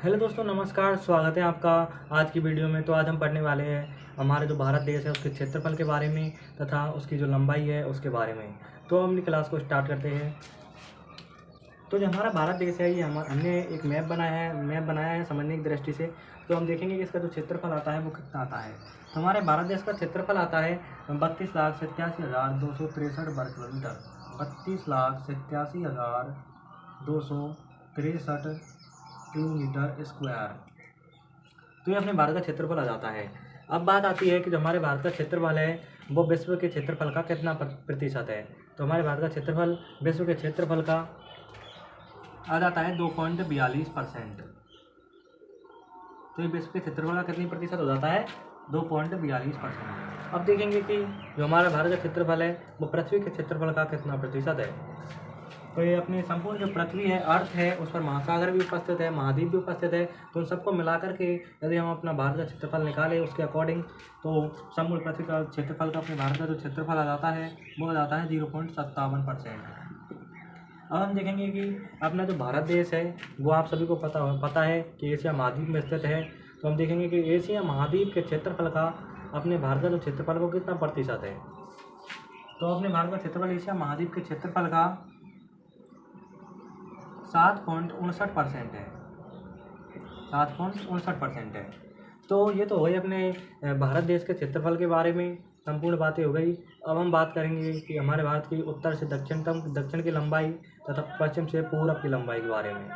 Hello दोस्तों, नमस्कार। स्वागत है आपका आज की वीडियो में। तो आज हम पढ़ने वाले हैं हमारे जो भारत देश है उसके क्षेत्रफल के बारे में तथा उसकी जो लंबाई है उसके बारे में। तो हम अपनी क्लास को स्टार्ट करते हैं। तो जो हमारा भारत देश है ये हमने एक मैप बनाया है समझने की दृष्टि से। तो हम देखेंगे कि इसका जो क्षेत्रफल आता है वो कितना आता है। तो हमारे भारत देश का क्षेत्रफल आता है 32,87,263 वर्ग किलोमीटर। 32,87,263 kilometre square. तो ये अपने भारत का क्षेत्रफल आ जाता है। अब बात आती है कि जो हमारे भारत का क्षेत्रफल है वो विश्व के क्षेत्रफल का कितना प्रतिशत है। तो हमारे भारत का क्षेत्रफल विश्व के क्षेत्रफल का आ जाता है 2.42%। तो ये विश्व के क्षेत्रफल का कितनी प्रतिशत हो जाता है? 2.42%। अब देखेंगे कि जो हमारा भारत का क्षेत्रफल है वो पृथ्वी के क्षेत्रफल का कितना प्रतिशत है। तो ये अपनी संपूर्ण जो पृथ्वी है, अर्थ है, उस पर महासागर भी उपस्थित है, महाद्वीप भी उपस्थित है। तो उन सबको मिलाकर के यदि हम अपना भारत का क्षेत्रफल निकालें उसके अकॉर्डिंग, तो संपूर्ण पृथ्वी का क्षेत्रफल का अपने भारत का जो क्षेत्रफल आ जाता है वो आ जाता है 0.57%। अब हम देखेंगे कि अपना जो भारत देश है वो आप सभी को पता है कि एशिया महाद्वीप में स्थित है। तो हम देखेंगे कि एशिया महाद्वीप के क्षेत्रफल का अपने भारत का जो क्षेत्रफल वो कितना प्रतिशत है। तो अपने भारत का क्षेत्रफल एशिया महाद्वीप के क्षेत्रफल का 7.59% है। 7.59% है। तो ये तो हो गई अपने भारत देश के क्षेत्रफल के बारे में संपूर्ण बातें हो गई। अब हम बात करेंगे कि हमारे भारत की उत्तर से दक्षिण की लंबाई तथा पश्चिम से पूर्व की लंबाई के बारे में।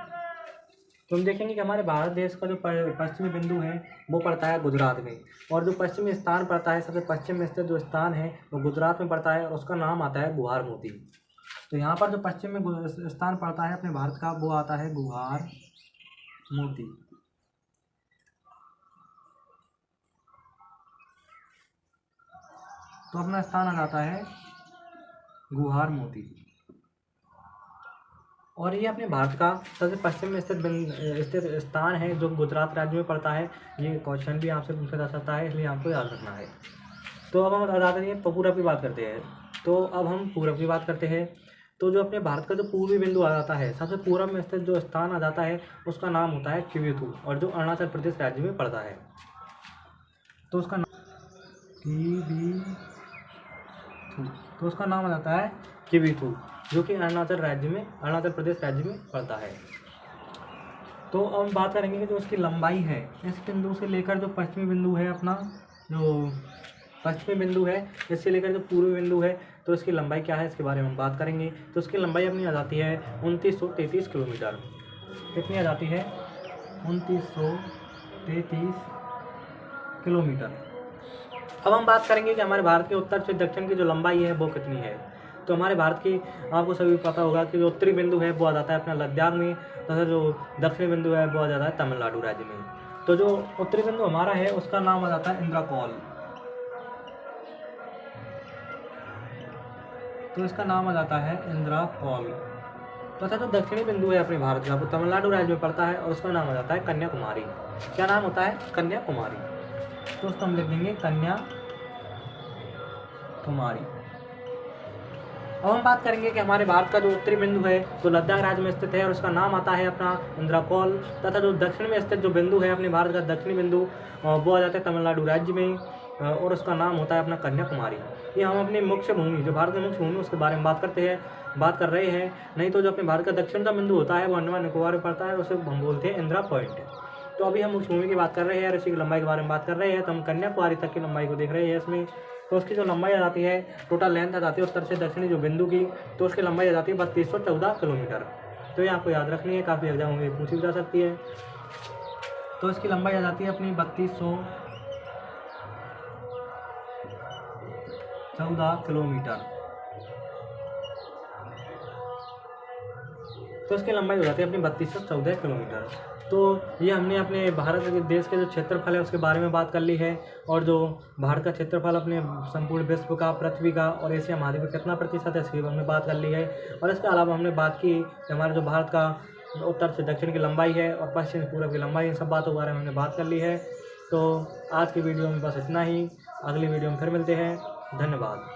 तो हम देखेंगे कि हमारे भारत देश का जो पश्चिमी बिंदु है वो पड़ता है गुजरात में, और जो पश्चिमी स्थान पड़ता है, सबसे पश्चिम में स्थित जो स्थान है वो गुजरात में पड़ता है और उसका नाम आता है गुहार मोती। तो यहाँ पर जो पश्चिम में स्थान पड़ता है अपने भारत का वो आता है गुहार मोती। तो अपना स्थान आ जाता है गुहार मोती, और ये अपने भारत का सबसे पश्चिम में स्थित स्थान है जो गुजरात राज्य में पड़ता है। ये क्वेश्चन भी आपसे पूछा जा सकता है, इसलिए आपको याद रखना है। तो अब हम ज़्यादा नहीं पूरब की बात करते हैं। तो अब हम पूरब की बात करते हैं। तो जो अपने भारत का जो पूर्वी बिंदु आ जाता है, सबसे पूरब में स्थित जो स्थान आ जाता है उसका नाम होता है किवीथू, और जो अरुणाचल प्रदेश राज्य में पड़ता है। तो उसका नाम किवीथू, तो उसका नाम आ जाता है किवीथू, जो कि अरुणाचल प्रदेश राज्य में पड़ता है। तो अब हम बात करेंगे कि जो उसकी लंबाई है इस बिंदु से लेकर जो पश्चिमी बिंदु है, अपना जो पश्चिमी बिंदु है इससे लेकर जो पूर्वी बिंदु है, तो इसकी लंबाई क्या है इसके बारे में हम बात करेंगे। तो इसकी लंबाई अपनी आ जाती है 2933 किलोमीटर। कितनी आ जाती है? 2933 किलोमीटर। अब हम बात करेंगे कि हमारे भारत के उत्तर से दक्षिण की जो लंबाई है वो कितनी है। तो हमारे भारत की आपको सभी पता होगा कि जो उत्तरी बिंदु है वो आ जाता है अपना लद्दाख में, तथा जो दक्षिणी बिंदु है वो आ जाता है तमिलनाडु राज्य में। तो जो उत्तरी बिंदु हमारा है उसका नाम आ जाता है इंद्रकौल। तो इसका नाम आ जाता है इंद्रकौल। तथा जो दक्षिणी बिंदु है अपने भारत का वो तमिलनाडु राज्य में पड़ता है और उसका नाम आ जाता है कन्याकुमारी। क्या नाम होता है? कन्याकुमारी। तो उसको हम लिख देंगे कन्याकुमारी। अब हम बात करेंगे कि हमारे भारत का जो उत्तरी बिंदु है जो लद्दाख राज्य में स्थित है और उसका नाम आता है अपना इंद्रकौल। तथा जो दक्षिण में स्थित जो बिंदु है अपने भारत का दक्षिणी बिंदु वो आ जाता है तमिलनाडु राज्य में, और उसका नाम होता है अपना कन्याकुमारी। ये हम अपनी मुख्य भूमि, जो भारत की मुख्य भूमि उसके बारे में बात कर रहे हैं। नहीं तो जो अपने भारत का दक्षिण का बिंदु होता है वो अंडमान निकोबार में पड़ता है, उसे हम बोलते हैं इंदिरा पॉइंट। तो अभी हम मुख्य भूमि की बात कर रहे हैं और इसी की लंबाई के बारे में बात कर रहे हैं। तो हम कन्याकुमारी तक की लंबाई को देख रहे हैं इसमें। तो उसकी जो लंबाई आ जाती है, टोटल लेंथ आ जाती है उत्तर से दक्षिणी जो बिंदु की, तो उसकी लंबाई आ जाती है 3214 किलोमीटर। तो ये आपको याद रखनी है, काफ़ी एग्जाम में पूछी जा सकती है। तो इसकी लंबाई आ जाती है अपनी 3214 किलोमीटर। तो इसकी लंबाई हो जाती है अपनी 3214 किलोमीटर। तो ये हमने अपने भारत के देश के जो क्षेत्रफल है उसके बारे में बात कर ली है, और जो भारत का क्षेत्रफल अपने संपूर्ण विश्व का, पृथ्वी का और एशिया महाद्वीप में कितना प्रतिशत है इसकी हमने बात कर ली है। और इसके अलावा हमने बात की कि हमारे जो भारत का उत्तर से दक्षिण की लंबाई है और पश्चिम से पूर्व की लंबाई, इन सब बातों के बारे में हमने बात कर ली है। तो आज की वीडियो में बस इतना ही। अगली वीडियो में फिर मिलते हैं। धन्यवाद।